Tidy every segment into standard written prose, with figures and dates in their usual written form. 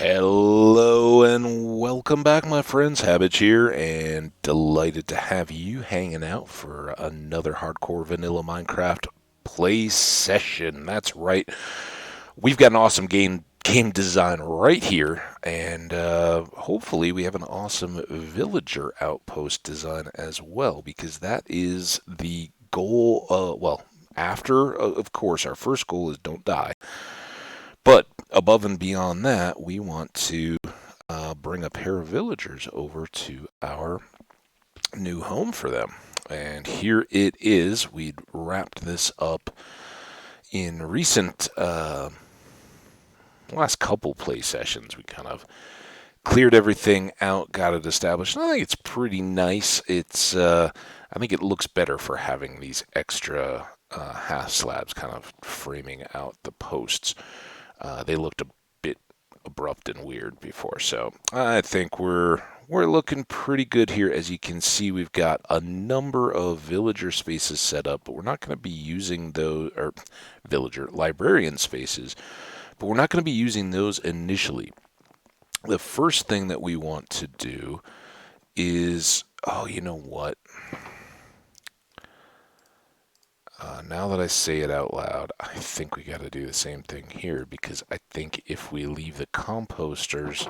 Hello and welcome back, my friends. Hambbage here, and delighted to have you hanging out for another hardcore vanilla Minecraft play session. That's right. We've got an awesome game design right here, and hopefully we have an awesome villager outpost design as well, because that is the goal. After, of course, our first goal is don't die. But above and beyond that, we want to bring a pair of villagers over to our new home for them. And here it is. We'd wrapped this up in recent last couple play sessions. We kind of cleared everything out, got it established. And I think it's pretty nice. I think it looks better for having these extra half slabs kind of framing out the posts. They looked a bit abrupt and weird before, so I think we're looking pretty good here. As you can see, we've got a number of villager spaces set up, but we're not going to be using those, or villager librarian spaces, but we're not going to be using those initially. The first thing that we want to do is, oh, you know what? Now that I say it out loud, I think we got to do the same thing here, because I think if we leave the composters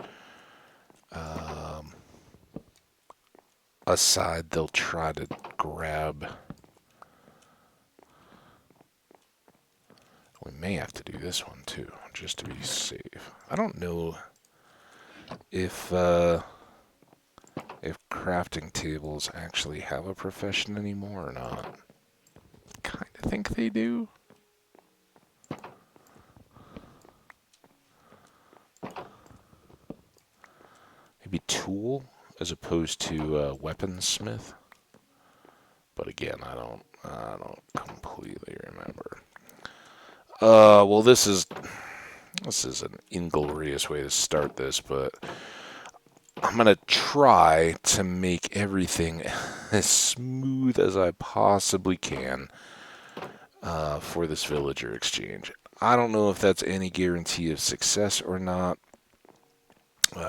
aside, they'll try to grab. We may have to do this one too, just to be safe. I don't know if crafting tables actually have a profession anymore or not. Kind of think they do. Maybe tool as opposed to weaponsmith. But again, I don't completely remember. Well, this is an inglorious way to start this, but I'm gonna try to make everything as smooth as I possibly can for this villager exchange. I don't know if that's any guarantee of success or not.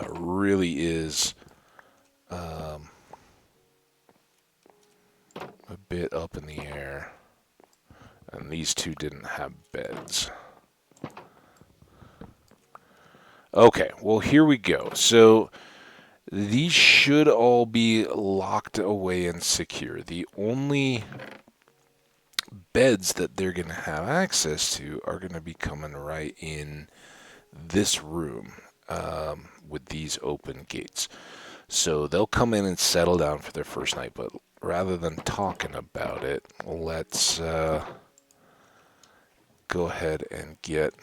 Really is a bit up in the air. And these two didn't have beds. Okay, well, here we go. So these should all be locked away and secure. The only beds that they're going to have access to are going to be coming right in this room with these open gates. So they'll come in and settle down for their first night, but rather than talking about it, let's go ahead and get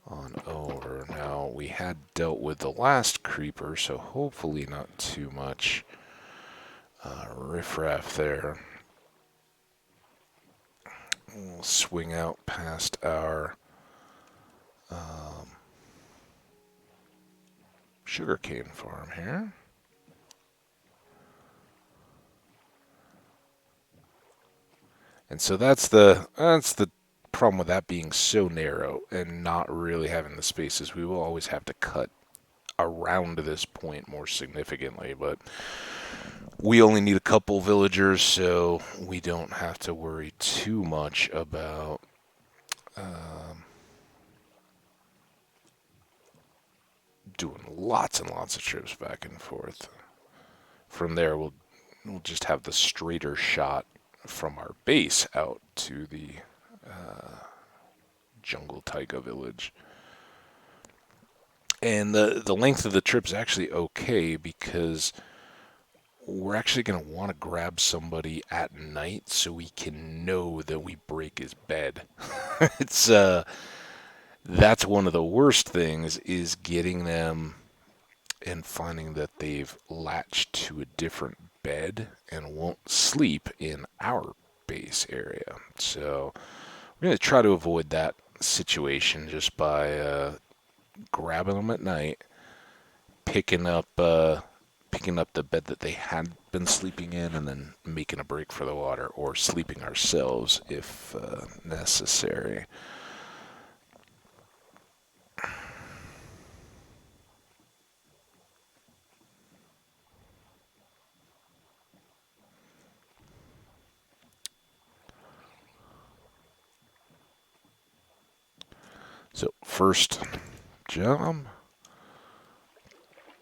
on over. Now, we had dealt with the last creeper, so hopefully not too much riffraff there. We'll swing out past our sugarcane farm here. And so that's the problem with that being so narrow and not really having the spaces. We will always have to cut around this point more significantly, but we only need a couple villagers, so we don't have to worry too much about doing lots and lots of trips back and forth. From there, we'll just have the straighter shot from our base out to the jungle taiga village. And the length of the trip is actually okay, because we're actually going to want to grab somebody at night so we can know that we break his bed. It's that's one of the worst things, is getting them and finding that they've latched to a different bed and won't sleep in our base area. So we're going to try to avoid that situation just by grabbing them at night, picking up the bed that they had been sleeping in, and then making a break for the water, or sleeping ourselves if necessary. So first jump,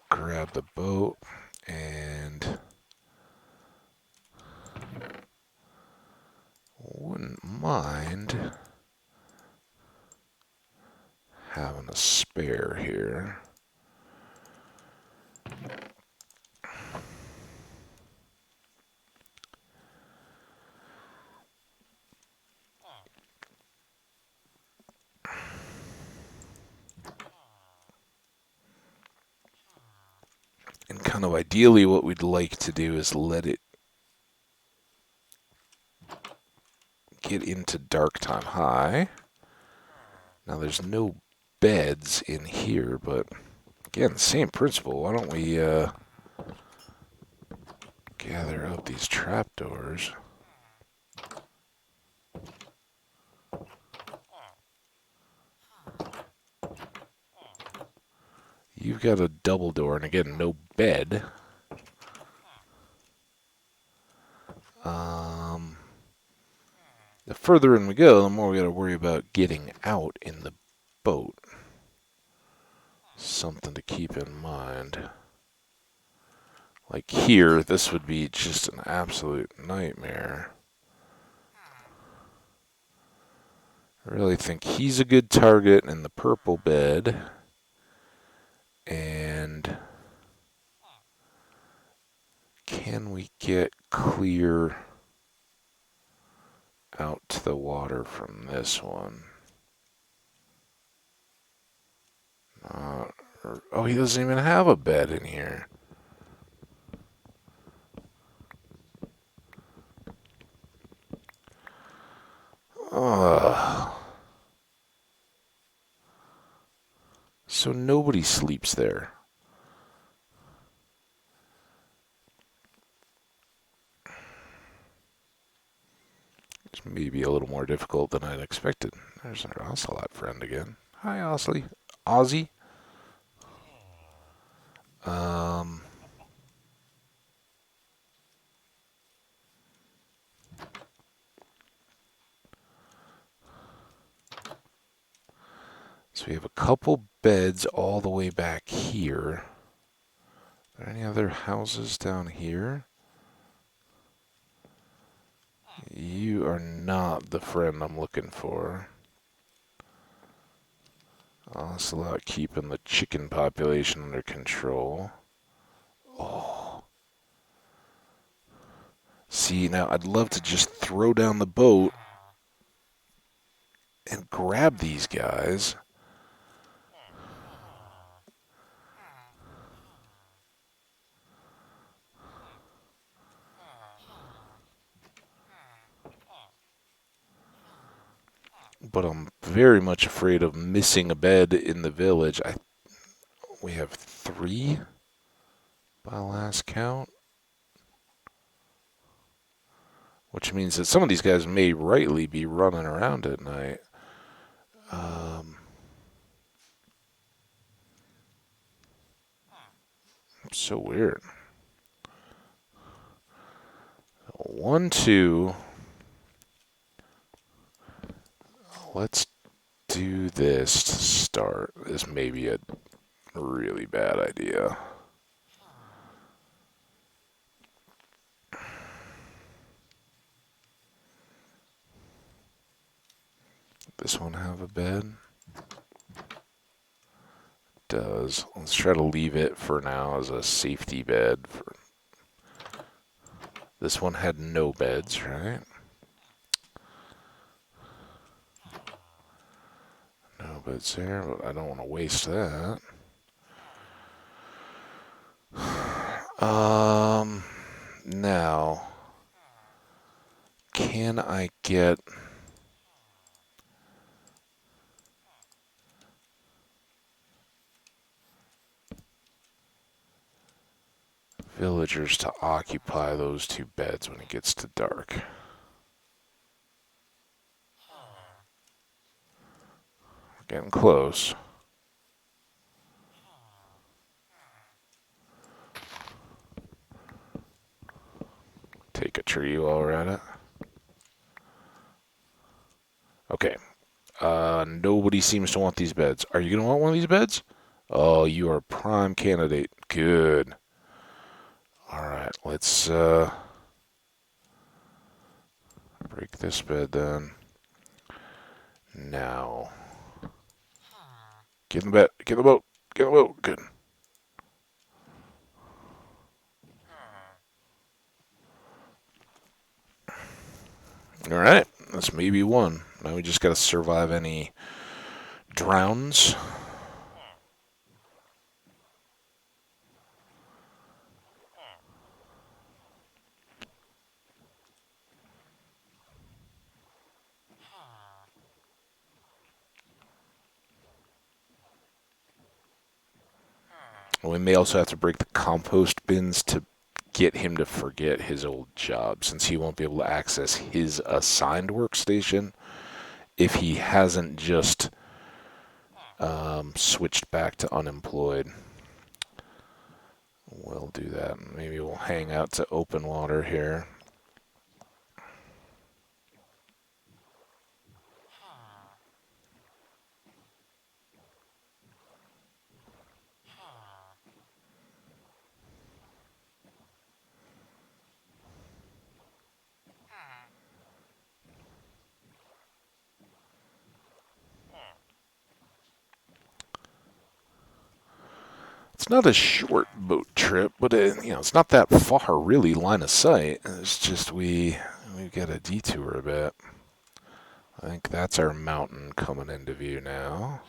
grab the boat, and wouldn't mind having a spare here. And kind of ideally what we'd like to do is let it get into dark time high. Now there's no beds in here, but again, same principle. Why don't we gather up these trapdoors? You've got a double door, and again, no bed. The further in we go, the more we got to worry about getting out in the boat. Something to keep in mind. Like here, this would be just an absolute nightmare. I really think he's a good target in the purple bed. And can we get clear out to the water from this one? Oh, he doesn't even have a bed in here. So nobody sleeps there. It's maybe a little more difficult than I'd expected. There's our Ocelot friend again. Hi, Ozzy. Ozzy. So we have a couple beds all the way back here. Are there any other houses down here? You are not the friend I'm looking for. Ocelot keeping the chicken population under control. Oh. See, now I'd love to just throw down the boat and grab these guys. But I'm very much afraid of missing a bed in the village. We have 3 by last count. Which means that some of these guys may rightly be running around at night. So weird. 1, 2. Let's do this to start. This may be a really bad idea. This one have a bed? Does. Let's try to leave it for now as a safety bed. This one had no beds, right? No beds there, but I don't want to waste that. Now, can I get villagers to occupy those 2 beds when it gets to dark? We're getting close. Take a tree while we're at it. Okay. Nobody seems to want these beds. Are you going to want one of these beds? Oh, you are a prime candidate. Good. All right, let's break this bed then. Now, get in the bed. Get in the boat. Get in the boat. Good. All right, that's maybe one. Now we just got to survive any drowns. We may also have to break the compost bins to get him to forget his old job, since he won't be able to access his assigned workstation if he hasn't just switched back to unemployed. We'll do that. Maybe we'll hang out to open water here. It's not a short boat trip, but it's not that far really line of sight. It's just we got a detour a bit. I think that's our mountain coming into view now.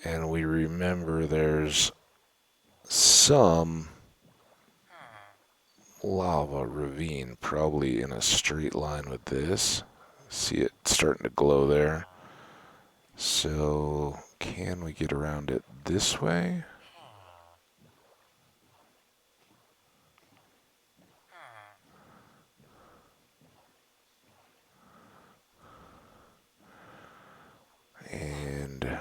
And we remember there's some lava ravine probably in a straight line with this. See it starting to glow there. So can we get around it this way? And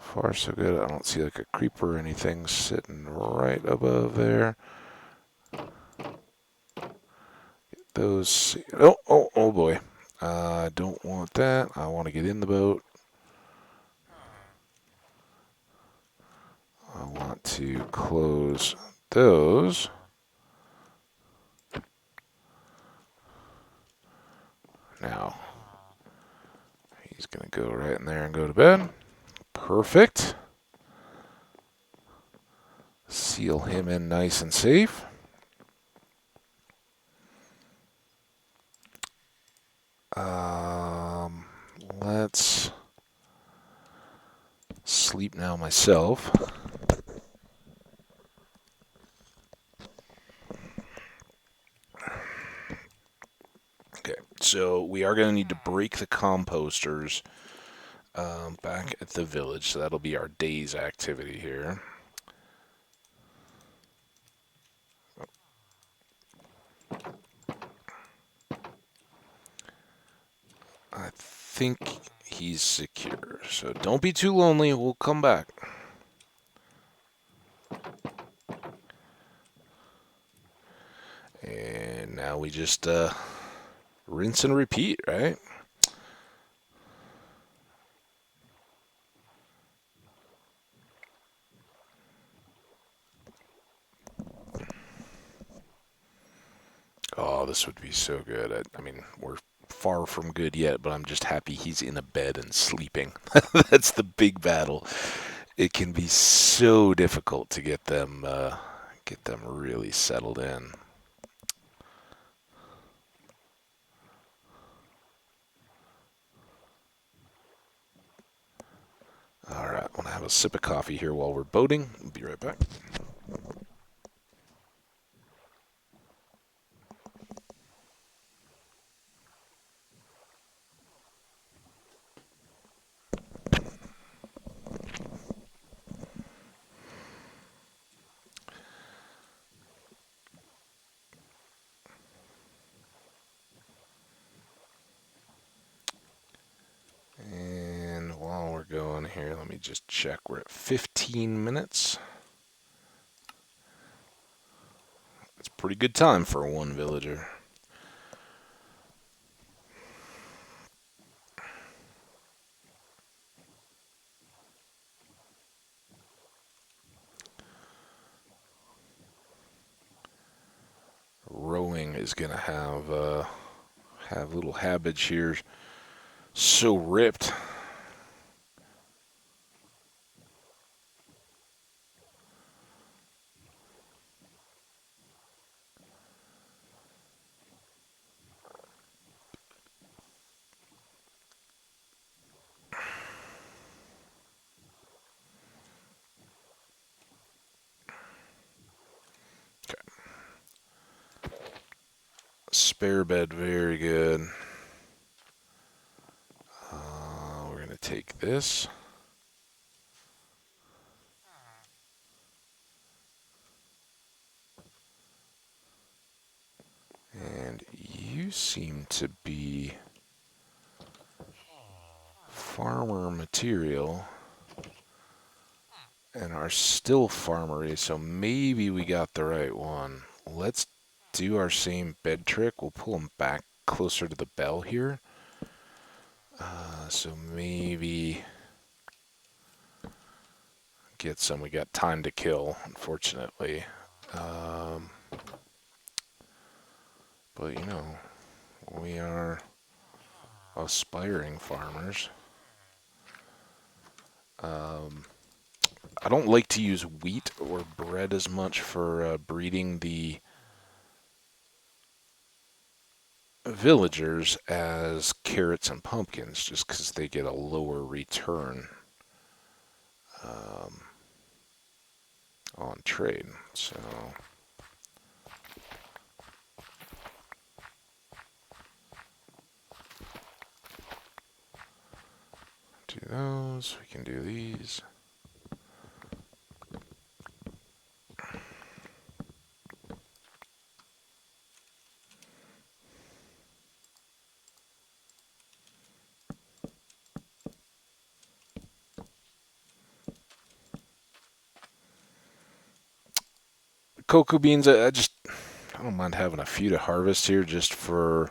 far so good. I don't see like a creeper or anything sitting right above there. Those. Oh boy. I don't want that. I want to get in the boat. I want to close those. Now, he's going to go right in there and go to bed. Perfect. Seal him in nice and safe. Let's sleep now myself. Okay, so we are going to need to break the composters back at the village, so that'll be our day's activity here. I think he's secure, so don't be too lonely. We'll come back. And now we just rinse and repeat, right? Oh, this would be so good. I mean, we're far from good yet, but I'm just happy he's in a bed and sleeping. That's the big battle. It can be so difficult to get them really settled in. All right, I'm gonna have a sip of coffee here while we're boating. I'll be right back. And while we're going here, let me just check. We're at 15 minutes. It's a pretty good time for one villager. is gonna have little Hambbage here so ripped. Spare bed, very good. We're gonna take this. And you seem to be farmer material and are still farmery, so maybe we got the right one. Let's do our same bed trick. We'll pull them back closer to the bell here. So maybe get some. We got time to kill, unfortunately. But you know, we are aspiring farmers. I don't like to use wheat or bread as much for breeding the villagers as carrots and pumpkins, just because they get a lower return on trade. So do those. We can do these. Cocoa beans, I don't mind having a few to harvest here just for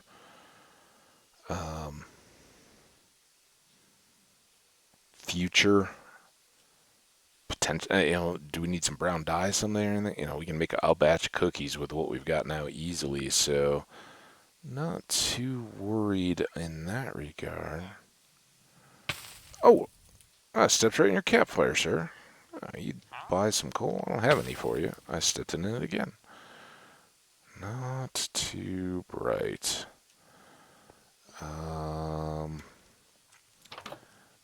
future potential. Do we need some brown dye someday or anything? We can make a batch cookies with what we've got now easily. So not too worried in that regard. Oh, I stepped right in your campfire, sir. You'd buy some coal? I don't have any for you. I stepped in it again. Not too bright.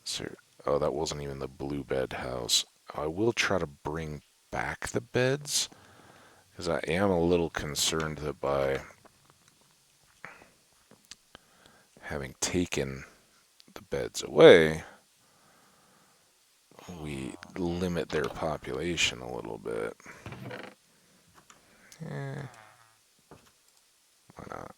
Sir. Oh, that wasn't even the blue bed house. I will try to bring back the beds, because I am a little concerned that by having taken the beds away, we limit their population a little bit. Why not?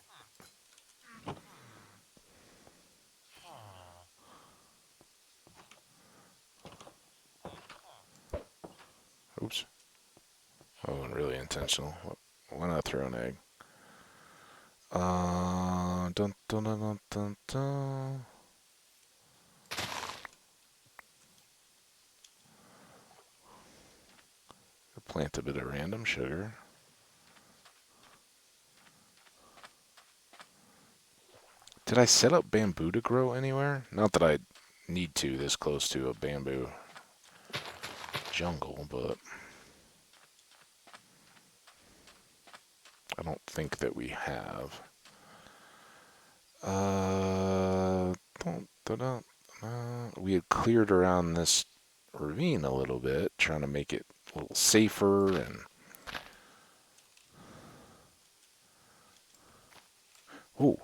Oops. That wasn't really intentional. Why not throw an egg? Dun, dun, dun, dun, dun, dun. Plant a bit of random sugar. Did I set up bamboo to grow anywhere? Not that I need to this close to a bamboo jungle, but I don't think that we have. We had cleared around this ravine a little bit, trying to make it a little safer and. Ooh,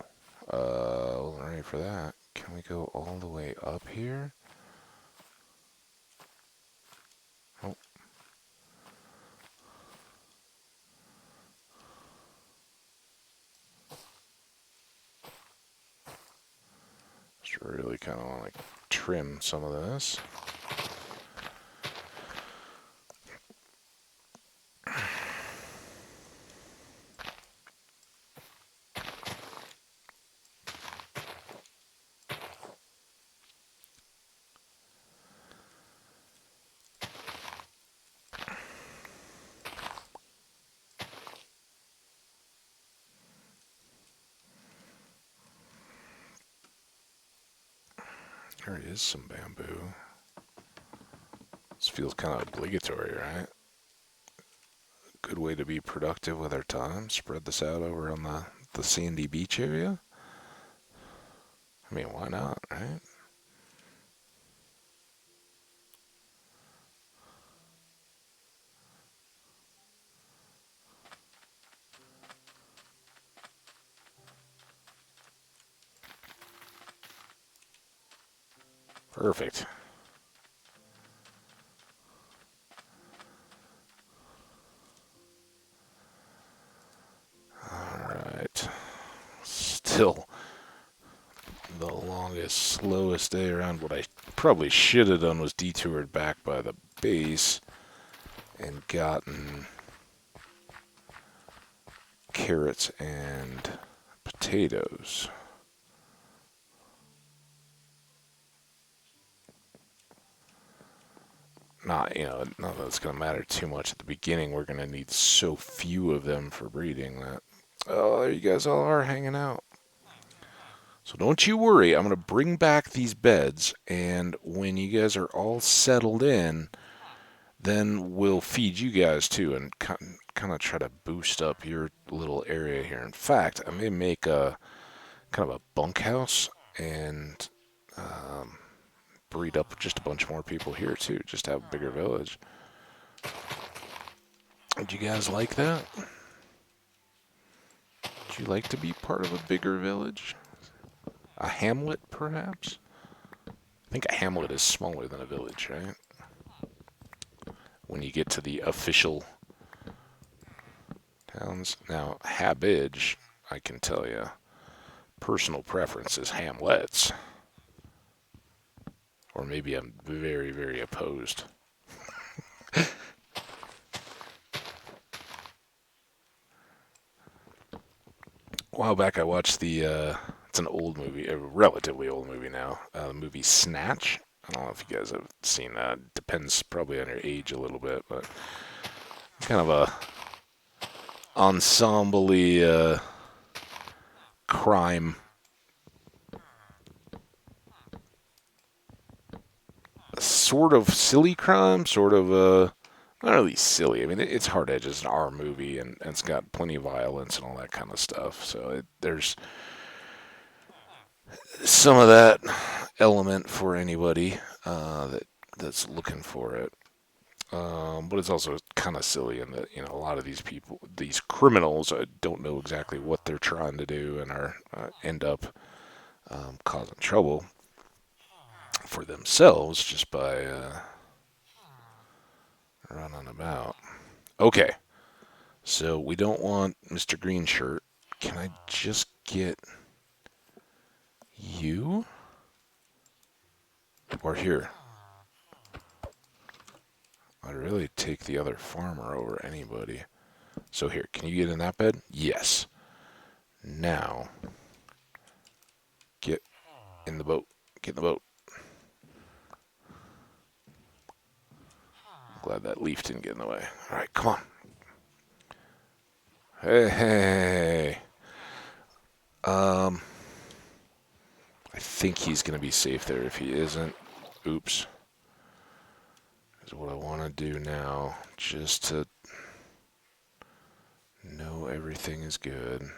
wasn't ready for that. Can we go all the way up here? Oh. Just really kind of want to trim some of this. There is some bamboo. This feels kind of obligatory, right? Good way to be productive with our time. Spread this out over on the sandy beach area. I mean, why not, right? Perfect. Alright. Still the longest, slowest day around. What I probably should have done was detoured back by the base and gotten carrots and potatoes. Not that it's going to matter too much at the beginning. We're going to need so few of them for breeding that. Oh, there you guys all are hanging out. So don't you worry. I'm going to bring back these beds, and when you guys are all settled in, then we'll feed you guys too and kind of try to boost up your little area here. In fact, I may make a kind of a bunkhouse and um, breed up just a bunch more people here too, just to have a bigger village. Would you guys like that? Would you like to be part of a bigger village? A hamlet, perhaps? I think a hamlet is smaller than a village, right? When you get to the official towns. Now, Hambbage, I can tell you, personal preference is hamlets. Or maybe I'm very, very opposed. A while back, I watched it's an old movie, a relatively old movie now, the movie Snatch. I don't know if you guys have seen that. Depends probably on your age a little bit, but kind of a ensemble crime, sort of silly crime, sort of not really silly. I mean, it's hard edges. It's an R movie, and it's got plenty of violence and all that kind of stuff. So there's some of that element for anybody that's looking for it. But it's also kind of silly in that a lot of these people, these criminals, don't know exactly what they're trying to do and are end up causing trouble for themselves just by running about. Okay, so we don't want Mr. Green Shirt. Can I just get you? Or here? I'd really take the other farmer over anybody. So here, can you get in that bed? Yes. Now, get in the boat. Get in the boat. I'm glad that leaf didn't get in the way. All right, come on. Hey, hey. I think he's going to be safe there. If he isn't, oops. Is what I want to do now, just to know everything is good.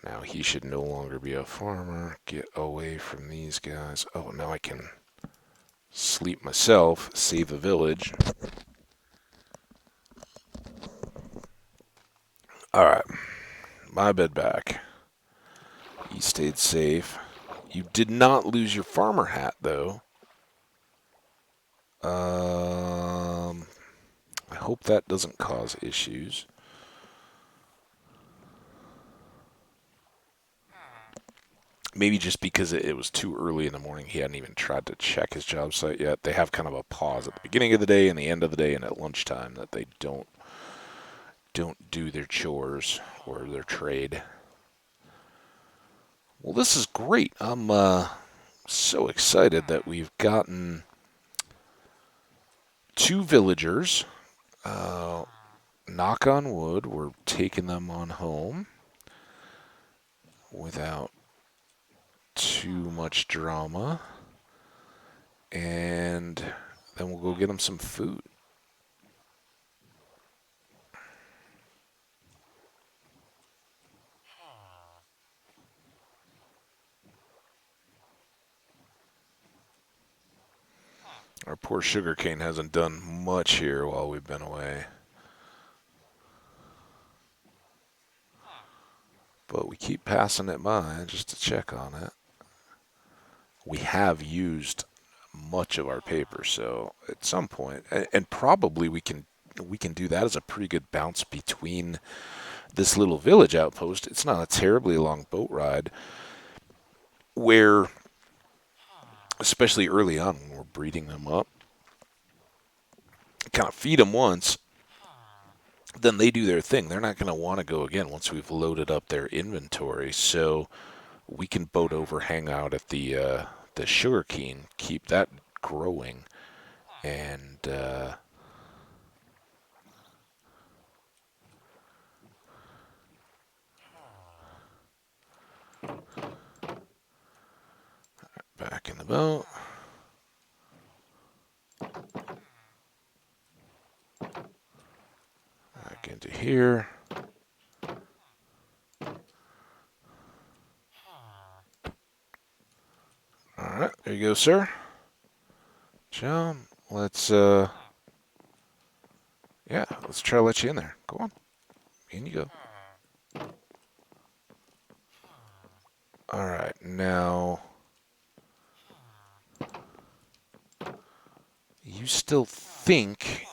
Now he should no longer be a farmer. Get away from these guys. Oh, now I can sleep myself, save the village. Alright, my bed back. He stayed safe. You did not lose your farmer hat, though. I hope that doesn't cause issues. Maybe just because it was too early in the morning, he hadn't even tried to check his job site yet. They have kind of a pause at the beginning of the day and the end of the day and at lunchtime that they don't do their chores or their trade. Well, this is great. I'm so excited that we've gotten 2 villagers. Knock on wood, we're taking them on home. without too much drama. And then we'll go get them some food. Our poor sugarcane hasn't done much here while we've been away. But we keep passing it by just to check on it. We have used much of our paper, so at some point, and probably we can do that as a pretty good bounce between this little village outpost. It's not a terribly long boat ride, where, especially early on when we're breeding them up, kind of feed them once, then they do their thing. They're not going to want to go again once we've loaded up their inventory. So we can boat over, hang out at the sugarcane, keep that growing, and back in the boat. Back into here. Alright, there you go, sir. John, let's yeah, let's try to let you in there. Go on. In you go. Alright, now you still think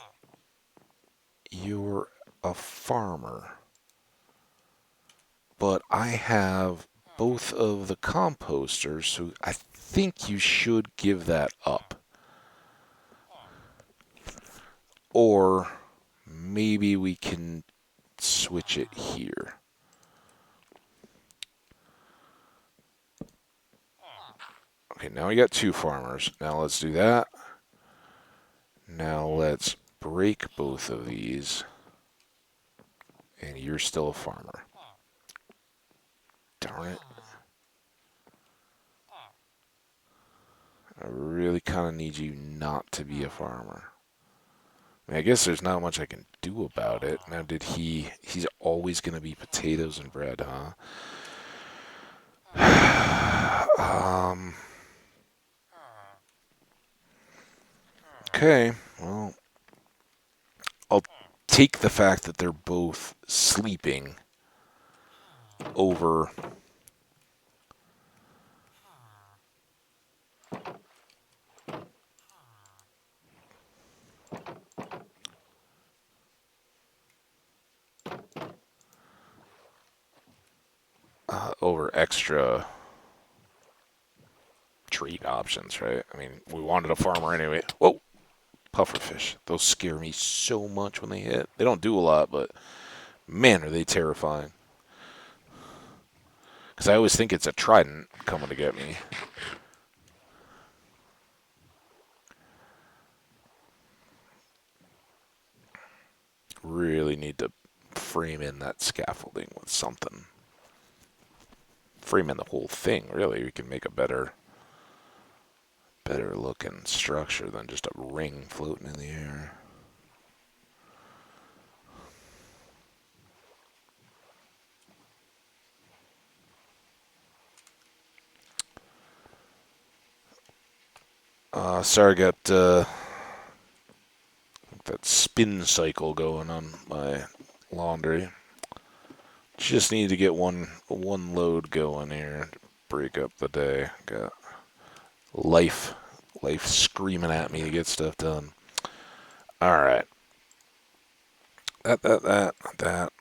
you're a farmer, but I have both of the composters, so I think you should give that up. Or maybe we can switch it here. Okay, now we got two farmers. Now let's do that. Now let's break both of these. And you're still a farmer. Darn it. I really kind of need you not to be a farmer. I mean, I guess there's not much I can do about it. Now, he's always going to be potatoes and bread, huh? Okay, well, I'll take the fact that they're both sleeping over over extra treat options, right? I mean, we wanted a farmer anyway. Whoa, pufferfish. Those scare me so much when they hit. They don't do a lot, but man, are they terrifying. Because I always think it's a trident coming to get me. Really need to frame in that scaffolding with something. Frame in the whole thing, really. We can make a better looking structure than just a ring floating in the air. Sorry, I got that spin cycle going on my laundry. Just need to get one load going here to break up the day. Got life screaming at me to get stuff done. All right. That.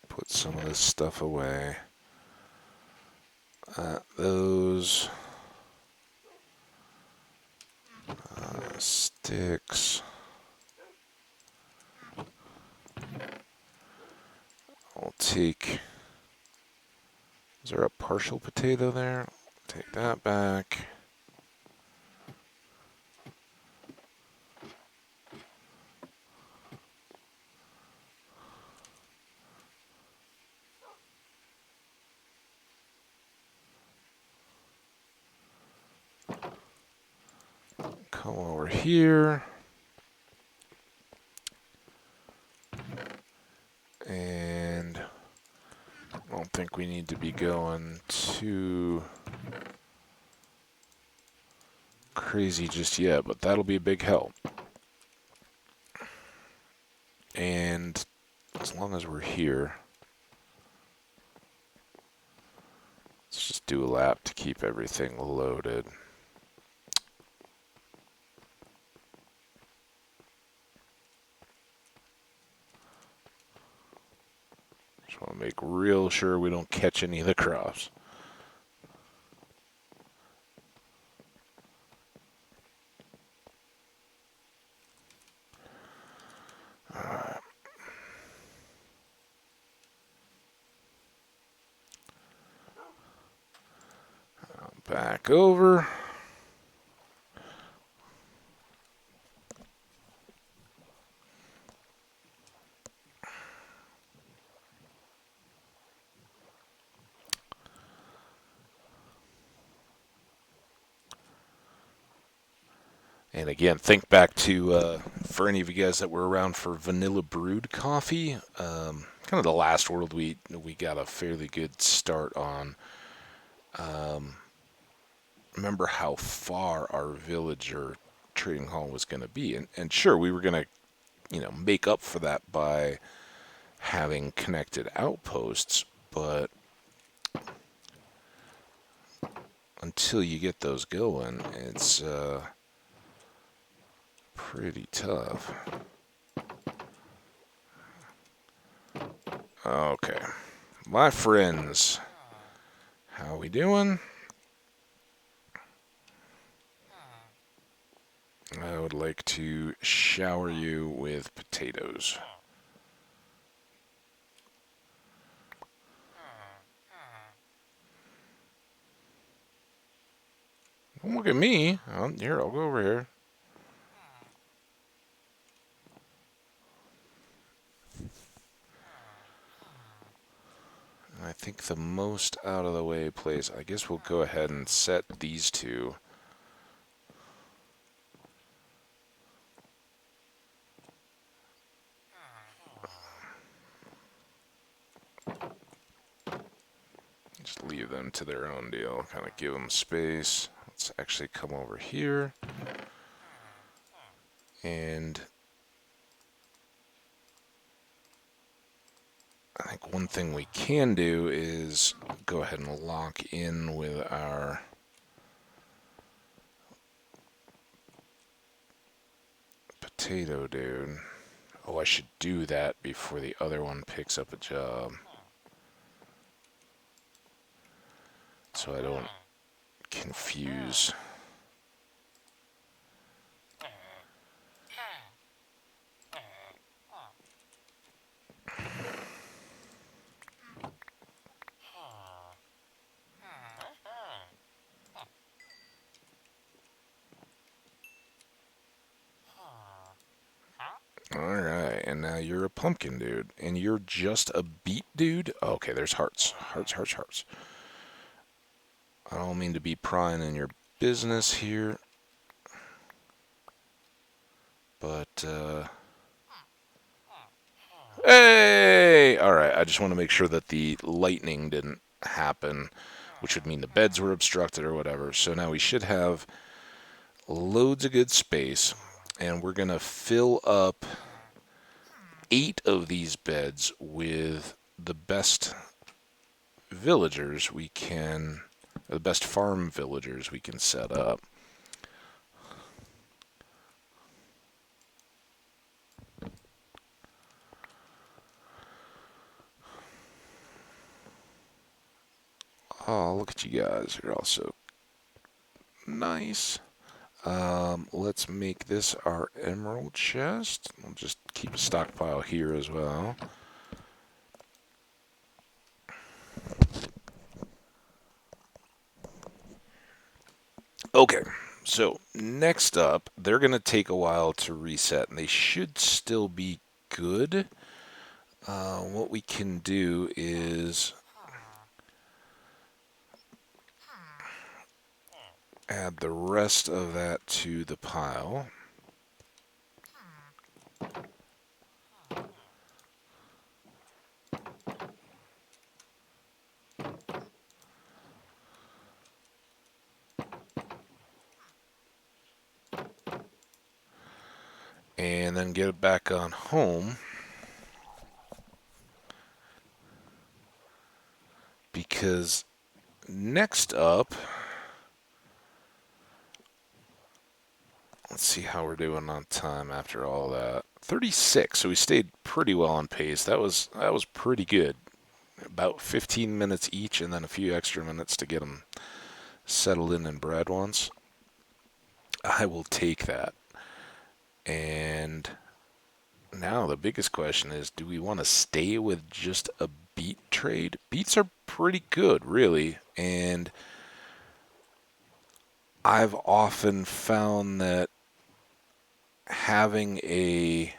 Put some of this stuff away. Those sticks. I'll take. Is there a partial potato there? Take that back. Come over here. And I don't think we need to be going too crazy just yet, but that'll be a big help. And as long as we're here, let's just do a lap to keep everything loaded. Just want to make real sure we don't catch any of the crops. Alright. Back over. And again, think back to, for any of you guys that were around for vanilla brewed coffee, kind of the last world we got a fairly good start on. Remember how far our village or trading hall was going to be. And sure, we were going to, make up for that by having connected outposts, but until you get those going, it's pretty tough. Okay, my friends, how we doing? I would like to shower you with potatoes. Don't look at me. Here, I'll go over here. I think the most out of the way place, I guess we'll go ahead and set these two. Just leave them to their own deal, kind of give them space. Let's actually come over here. And I think one thing we can do is go ahead and lock in with our potato dude. Oh, I should do that before the other one picks up a job, so I don't confuse. Alright, and now you're a pumpkin dude. And you're just a beet dude? Okay, there's hearts. Hearts, hearts, hearts. I don't mean to be prying in your business here. But, hey! Alright, I just want to make sure that the lightning didn't happen, which would mean the beds were obstructed or whatever. So now we should have loads of good space. And we're going to fill up 8 of these beds with the best villagers we can, or the best farm villagers we can set up. Oh, look at you guys. You're all so nice. Let's make this our emerald chest. We'll just keep a stockpile here as well. Okay, so next up, they're going to take a while to reset, and they should still be good. What we can do is Add the rest of that to the pile. And then get it back on home. Because next up, let's see how we're doing on time after all that. 36, so we stayed pretty well on pace. That was pretty good. About 15 minutes each, and then a few extra minutes to get them settled in and bred once. I will take that. And now the biggest question is, do we want to stay with just a beet trade? Beets are pretty good, really, and I've often found that having a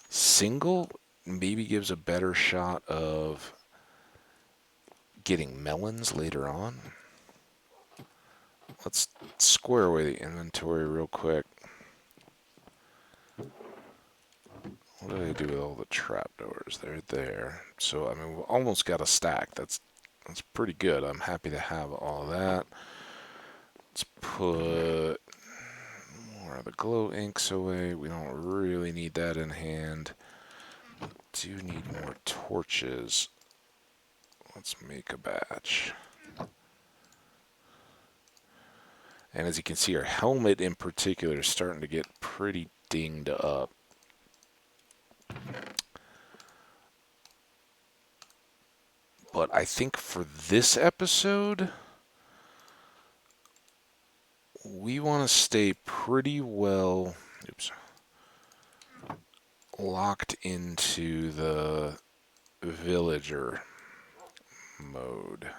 single maybe gives a better shot of getting melons later on. Let's square away the inventory real quick. What do I do with all the trapdoors? They're there. So, I mean, we've almost got a stack. That's pretty good. I'm happy to have all that. Let's put more of the glow inks away. We don't really need that in hand. We do need more torches. Let's make a batch. And as you can see, our helmet in particular is starting to get pretty dinged up. But I think for this episode, we want to stay pretty well locked into the villager mode.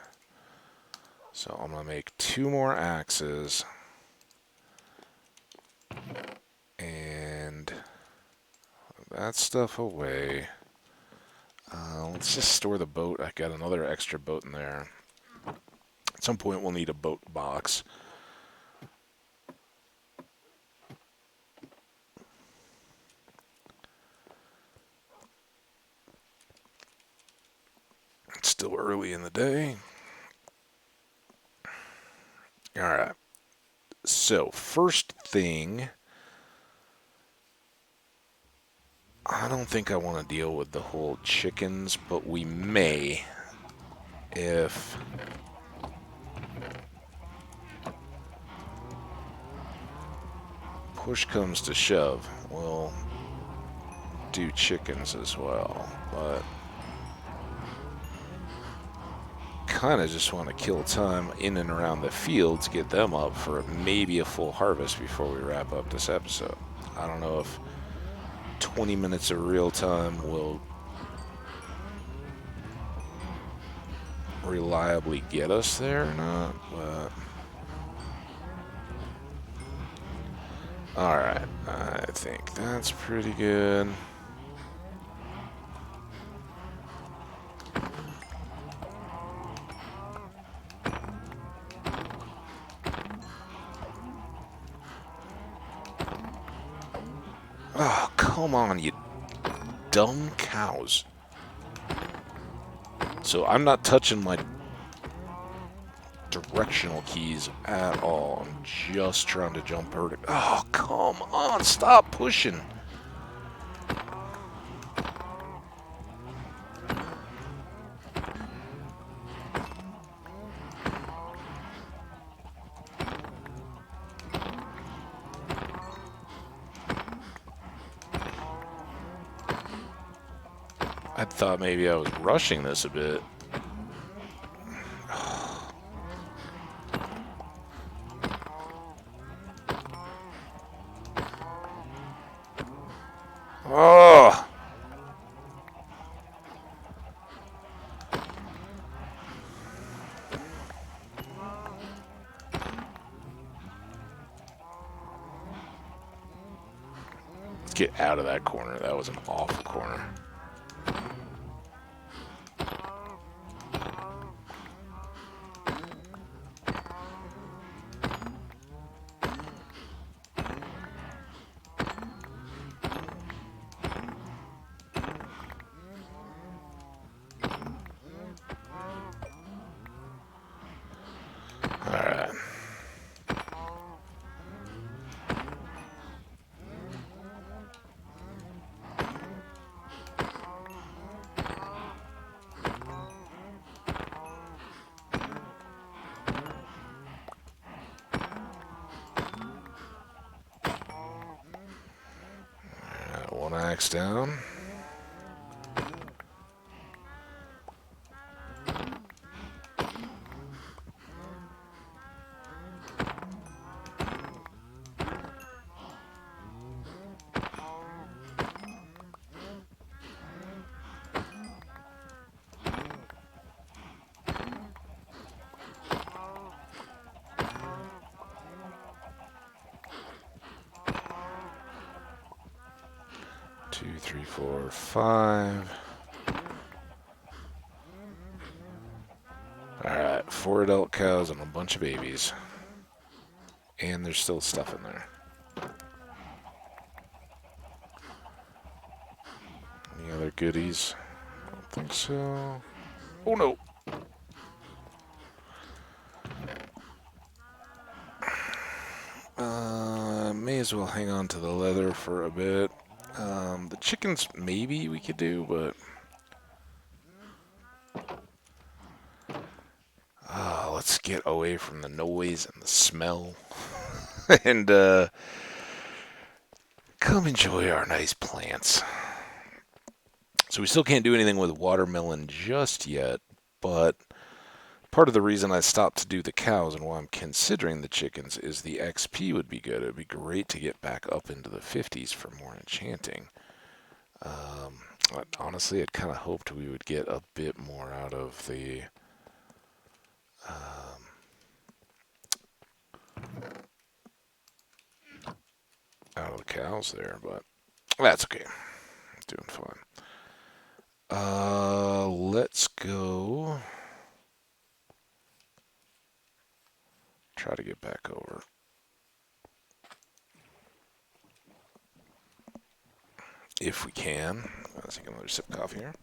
So I'm going to make 2 more axes and put that stuff away. Let's just store the boat. I got another extra boat in there. At some point we'll need a boat box. It's still early in the day. Alright. So, first thing, I don't think I want to deal with the whole chickens, but we may if push comes to shove. We'll do chickens as well, but kind of just want to kill time in and around the fields, get them up for maybe a full harvest before we wrap up this episode. I don't know if 20 minutes of real time will reliably get us there or not, but alright, I think that's pretty good. Oh, come on, you dumb cows. So I'm not touching my directional keys at all. I'm just trying to jump vertically. Oh, come on, stop pushing. I thought maybe I was rushing this a bit. Oh! Let's get out of that corner. That was an awful corner. max down. Two, three, four, five. Alright, 4 adult cows and a bunch of babies. And there's still stuff in there. Any other goodies? I don't think so. Oh no! May as well hang on to the leather for a bit. The chickens maybe we could do, but let's get away from the noise and the smell and come enjoy our nice plants. So we still can't do anything with watermelon just yet, but part of the reason I stopped to do the cows and why I'm considering the chickens is the XP would be good. It would be great to get back up into the 50s for more enchanting. Honestly, I'd kind of hoped we would get a bit more out of the cows there, but that's okay. Doing fine. Let's go try to get back over. If we can. Let's take another sip of coffee here.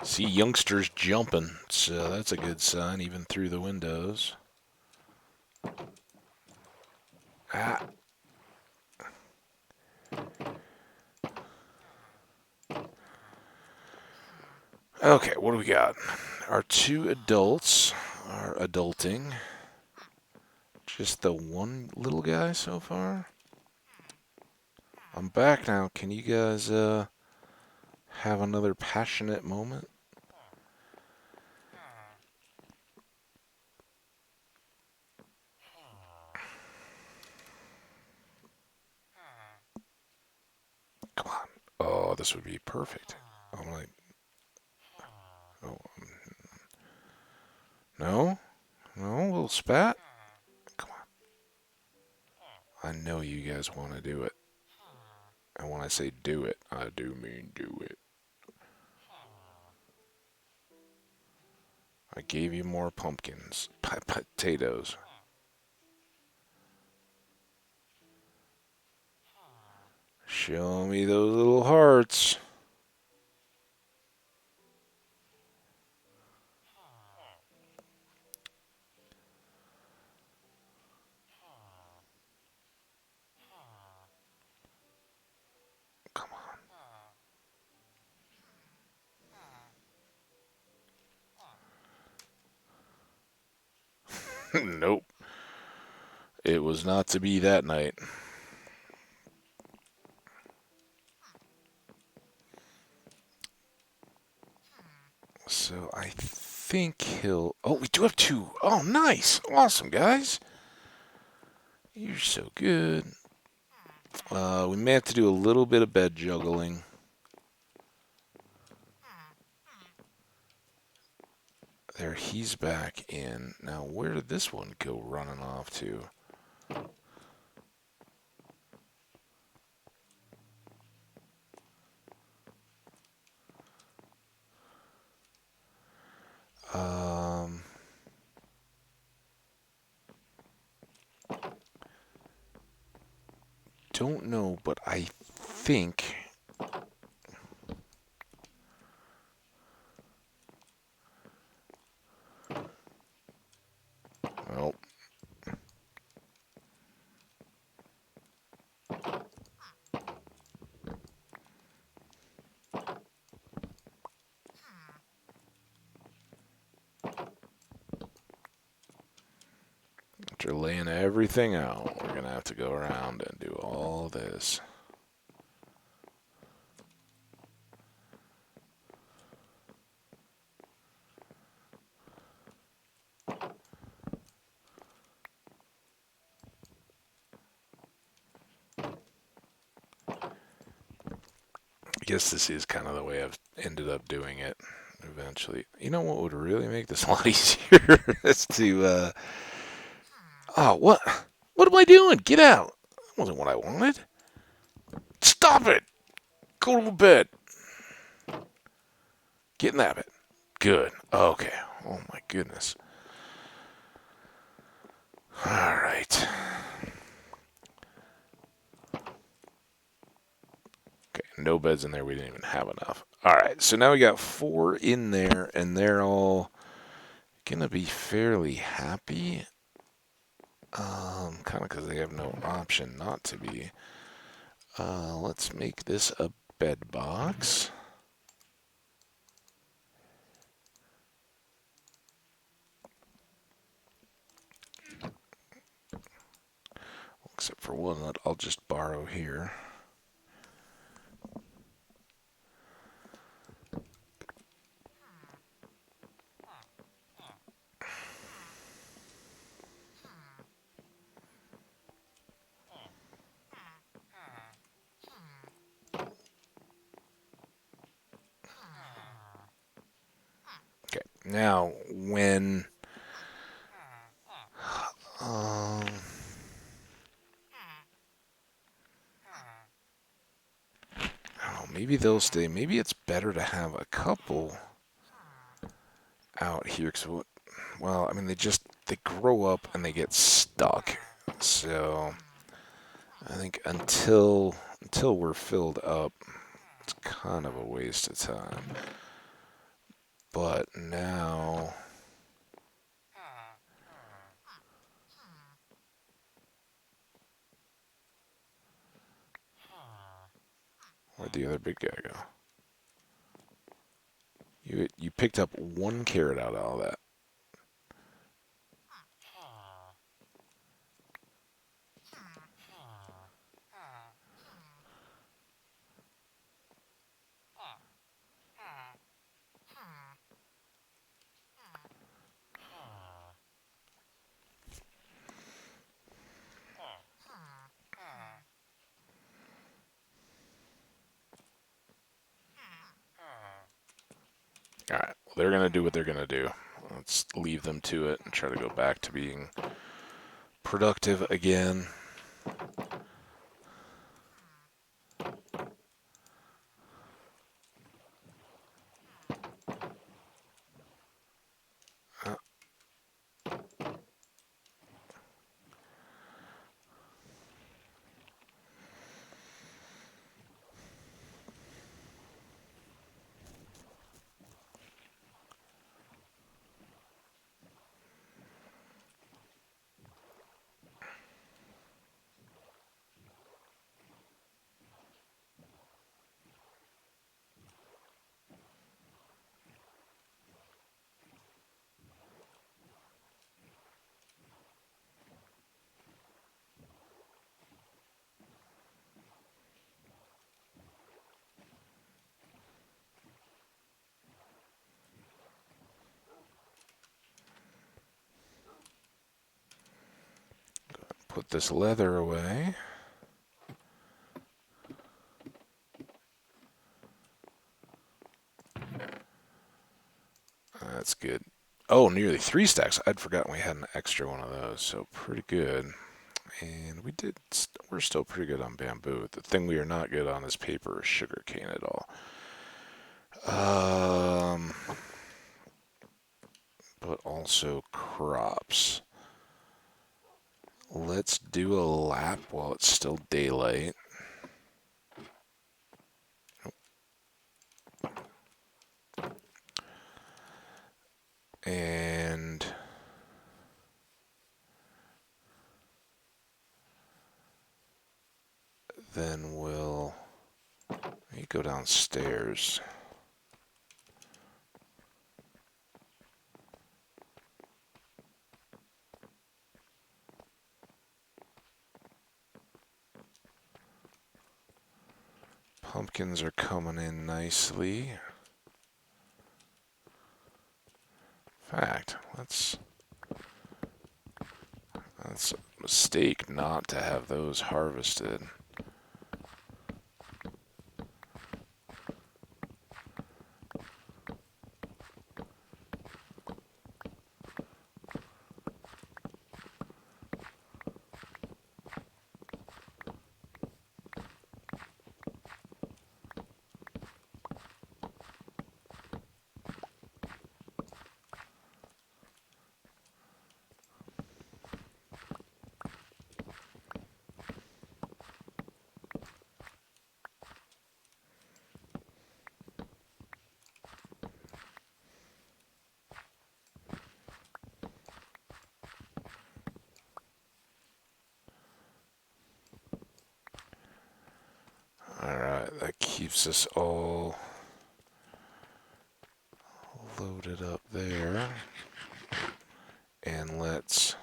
See youngsters jumping, so that's a good sign, even through the windows. Ah. Okay, what do we got? Our 2 adults are adulting. Just the one little guy so far? I'm back now. Can you guys have another passionate moment? Come on. Oh, this would be perfect. I'm like, oh, no, no, a little spat. Come on. I know you guys want to do it, and when I say do it, I do mean do it. I gave you more pumpkins, potatoes. Show me those little hearts. Come on. Nope. It was not to be that night. So I think he'll... Oh, we do have 2. Oh, nice. Awesome, guys. You're so good. We may have to do a little bit of bed juggling. There, he's back in. Now, where did this one go running off to? Um, don't know, but I think... Well, after laying everything out, we're going to have to go around and do all this. I guess this is kind of the way I've ended up doing it eventually. You know what would really make this a lot easier is to, oh, what? What am I doing? Get out. That wasn't what I wanted. Stop it. Go to bed. Get in the habit. Good. Okay. Oh my goodness. All right. Okay, no beds in there. We didn't even have enough. All right, so now we got 4 in there, and they're all gonna be fairly happy. Kind of because they have no option not to be. Let's make this a bed box. Except for one that I'll just borrow here. Okay, now when um, oh, maybe they'll stay. Maybe it's better to have a couple out here. Cause, well, I mean, they grow up and they get stuck. So I think until we're filled up, it's kind of a waste of time. But now, where'd the other big guy go? You picked up 1 carrot out of all that. All right, well, they're gonna do what they're gonna do. Let's leave them to it and try to go back to being productive again. Put this leather away. That's good. Oh, nearly 3 stacks. I'd forgotten we had an extra one of those, so pretty good. And we're still pretty good on bamboo. The thing we are not good on is paper or sugar cane at all. But also crops. Let's do a lap while it's still daylight. And then we'll go downstairs. Pumpkins are coming in nicely. In fact, that's a mistake not to have those harvested. Alright, that keeps us all loaded up there. And let's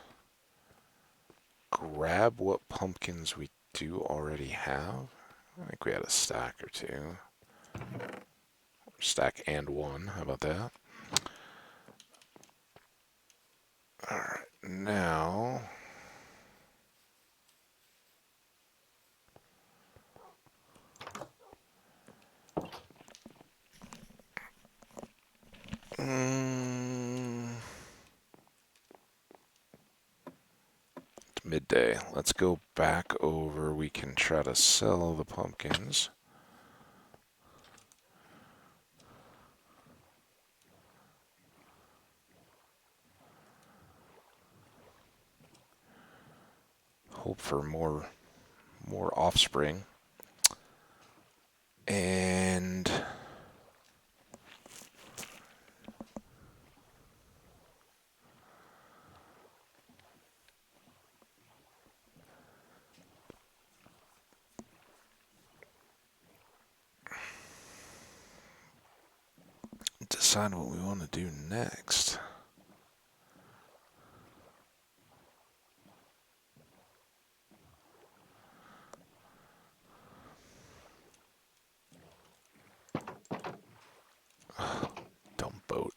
grab what pumpkins we do already have. I think we had a stack or two. Stack and one, how about that? Alright, now... It's midday. Let's go back over. We can try to sell the pumpkins. Hope for more offspring. And decide what we want to do next. Dumb boat.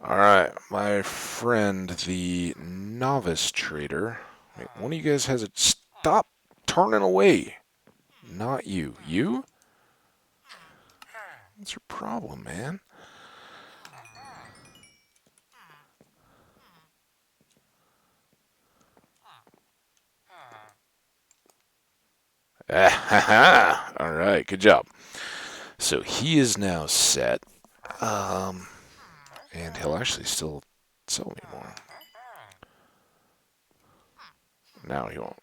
Alright, my friend, the novice trader. Wait, one of you guys has it. Stop turning away. Not you. You? What's your problem, man? Alright, good job. So he is now set. And he'll actually still sell me more. Now he won't.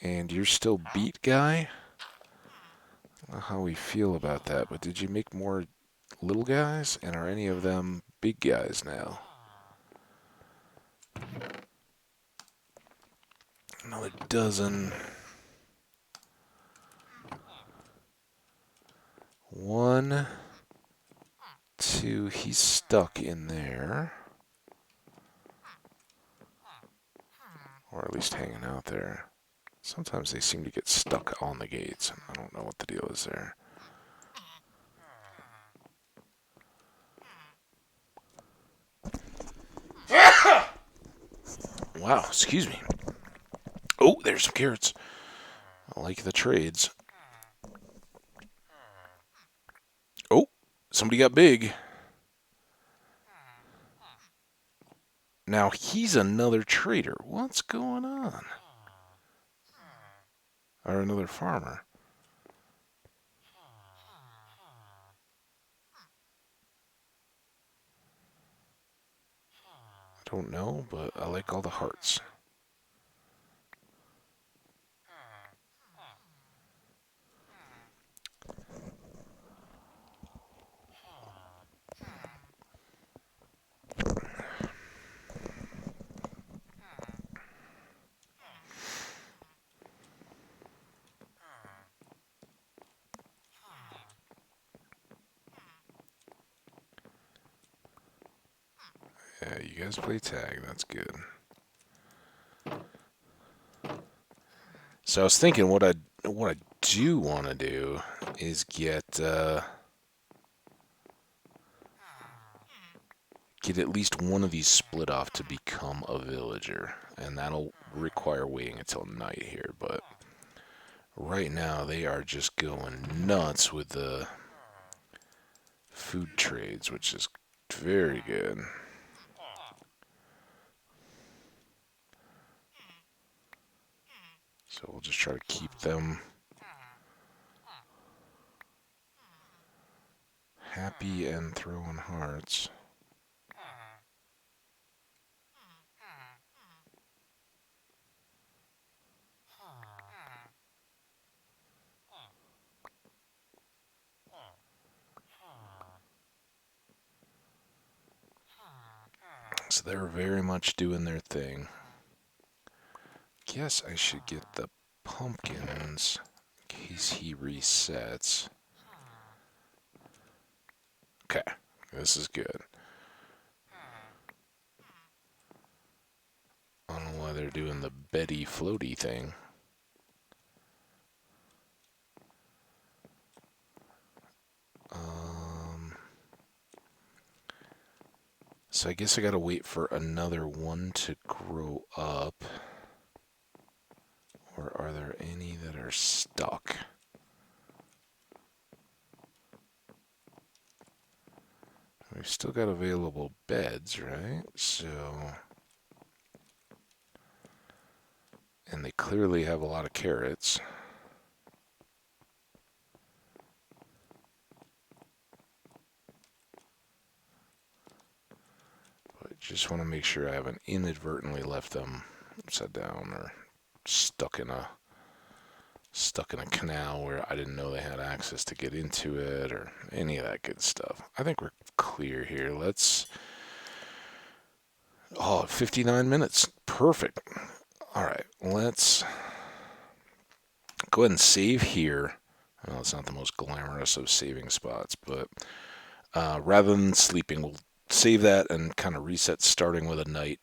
And you're still beat, guy? I don't know how we feel about that, but did you make more little guys? And are any of them big guys now? Another dozen. One, two, he's stuck in there. Or at least hanging out there. Sometimes they seem to get stuck on the gates. I don't know what the deal is there. Wow, excuse me. Oh, there's some carrots. I like the trades. Oh, somebody got big. Now he's another trader. What's going on? Or another farmer? I don't know, but I like all the hearts. Yeah, you guys play tag. That's good. So I was thinking what I do want to do is get at least one of these split off to become a villager, and that'll require waiting until night here. But right now they are just going nuts with the food trades, which is very good. So we'll just try to keep them happy and throwing hearts. So they're very much doing their thing. Guess I should get the pumpkins in case he resets. Okay, this is good. I don't know why they're doing the Betty floaty thing. So I guess I gotta wait for another one to grow up. Or are there any that are stuck? We've still got available beds, right? So... And they clearly have a lot of carrots. But I just want to make sure I haven't inadvertently left them upside down or stuck in a canal where I didn't know they had access to get into it or any of that good stuff. I think we're clear here. Let's... Oh, 59 minutes. Perfect. All right, let's go ahead and save here. Well, it's not the most glamorous of saving spots, but rather than sleeping, we'll save that and kind of reset starting with a night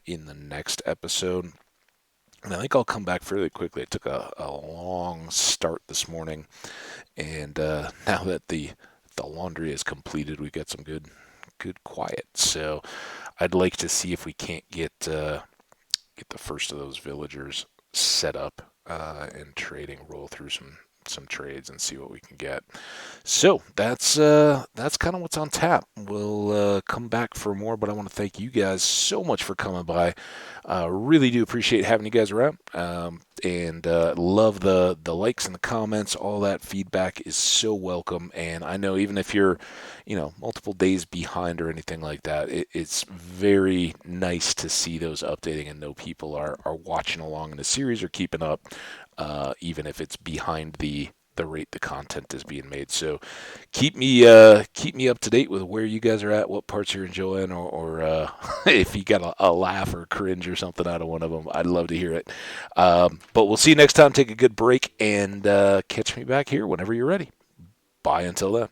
in the next episode. And I think I'll come back fairly quickly. I took a long start this morning, and now that the laundry is completed, we got some good quiet. So I'd like to see if we can't get the first of those villagers set up and trading, roll through some trades and see what we can get. So that's kind of what's on tap. We'll come back for more, but I want to thank you guys so much for coming by. Really do appreciate having you guys around, and love the likes and the comments. All that feedback is so welcome, and I know even if you're multiple days behind or anything like that, it's very nice to see those updating and know people are watching along in the series or keeping up, even if it's behind the rate the content is being made. So keep me up to date with where you guys are at, what parts you're enjoying, or if you got a laugh or cringe or something out of one of them. I'd love to hear it. But we'll see you next time. Take a good break and catch me back here whenever you're ready. Bye until then.